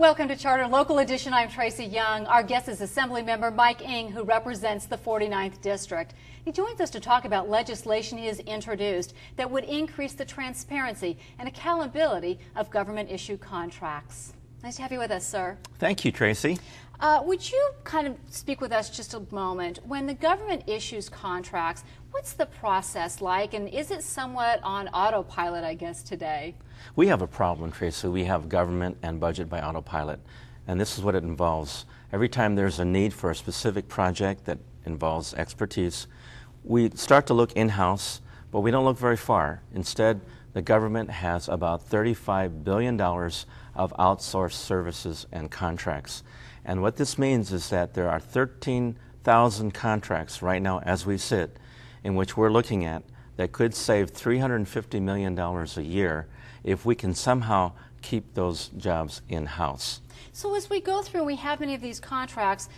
Welcome to Charter Local Edition. I'm Tracy Young. Our guest is Assemblymember Mike Eng, who represents the 49th District. He joins us to talk about legislation he has introduced that would increase the transparency and accountability of government-issued contracts. Nice to have you with us, sir. Thank you, Tracy. Would you kind of speak with us just a moment? When the government issues contracts, what's the process like, and is it somewhat on autopilot, I guess, today? We have a problem, Tracy. We have government and budget by autopilot, and this is what it involves. Every time there's a need for a specific project that involves expertise, we start to look in-house, but we don't look very far. Instead, the government has about $35 billion of outsourced services and contracts. And what this means is that there are 13,000 contracts right now as we sit in which we're looking at that could save $350 million a year if we can somehow keep those jobs in-house. So as we go through and we have many of these contracts,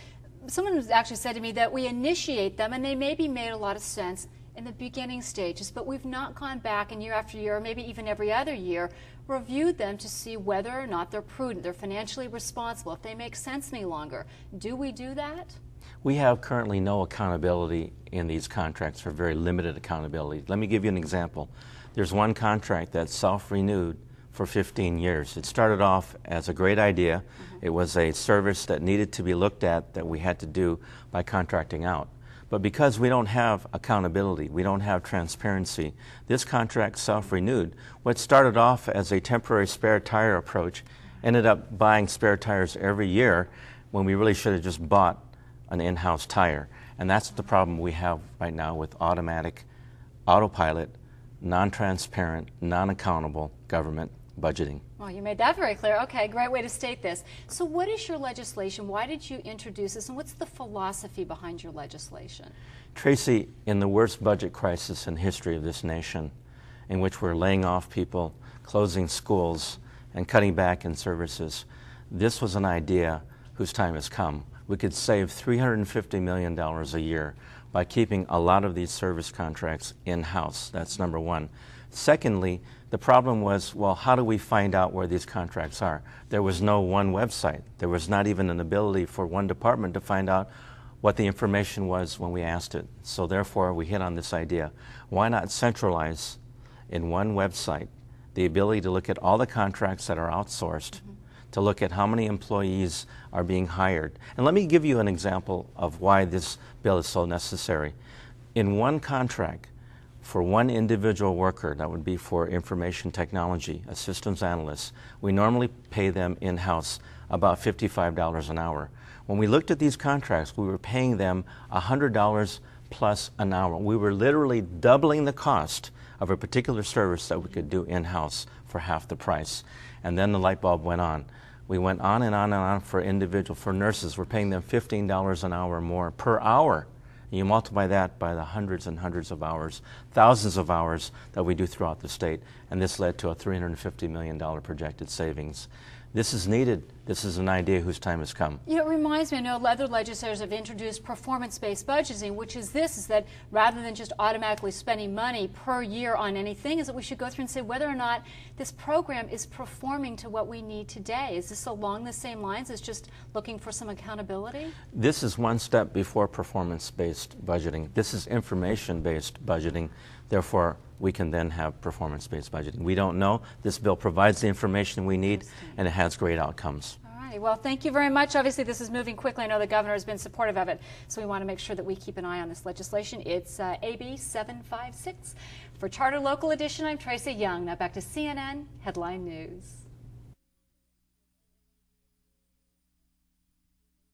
someone has actually said to me that we initiate them and they maybe made a lot of sense in the beginning stages, but we've not gone back and year after year, or maybe even every other year, reviewed them to see whether or not they're prudent, they're financially responsible, if they make sense any longer. Do we do that? We have currently no accountability in these contracts, or very limited accountability. Let me give you an example. There's one contract that's self-renewed for 15 years. It started off as a great idea. It was a service that needed to be looked at that we had to do by contracting out. But because we don't have accountability, we don't have transparency, this contract self-renewed. What started off as a temporary spare tire approach ended up buying spare tires every year when we really should have just bought an in-house tire. And that's the problem we have right now with automatic, autopilot, non-transparent, non-accountable government budgeting. Well, you made that very clear. Okay, great way to state this. So what is your legislation? Why did you introduce this, and what's the philosophy behind your legislation? Tracy, in the worst budget crisis in history of this nation, in which we're laying off people, closing schools, and cutting back in services, this was an idea whose time has come. We could save $350 million a year by keeping a lot of these service contracts in-house. That's number one. Secondly, the problem was, well, how do we find out where these contracts are? There was no one website. There was not even an ability for one department to find out what the information was when we asked it. So therefore, we hit on this idea. Why not centralize in one website the ability to look at all the contracts that are outsourced, to look at how many employees are being hired. And let me give you an example of why this bill is so necessary. In one contract, for one individual worker, that would be for information technology, a systems analyst, we normally pay them in-house about $55 an hour. When we looked at these contracts, we were paying them $100 plus an hour. We were literally doubling the cost of a particular service that we could do in-house for half the price. And then the light bulb went on. We went on and on and on for nurses. We're paying them $15 an hour more per hour. And you multiply that by the hundreds and hundreds of hours, thousands of hours that we do throughout the state, and this led to a $350 million projected savings. This is needed. This is an idea whose time has come. You know, it reminds me, I know other legislators have introduced performance-based budgeting, which is this, is that rather than just automatically spending money per year on anything, is that we should go through and say whether or not this program is performing to what we need today. Is this along the same lines as just looking for some accountability? This is one step before performance-based budgeting. This is information-based budgeting. Therefore, we can then have performance-based budgeting. We don't know. This bill provides the information we need, and it has great outcomes. All right. Well, thank you very much. Obviously, this is moving quickly. I know the governor has been supportive of it, so we want to make sure that we keep an eye on this legislation. It's AB 756. For Charter Local Edition, I'm Tracy Young. Now back to CNN Headline News.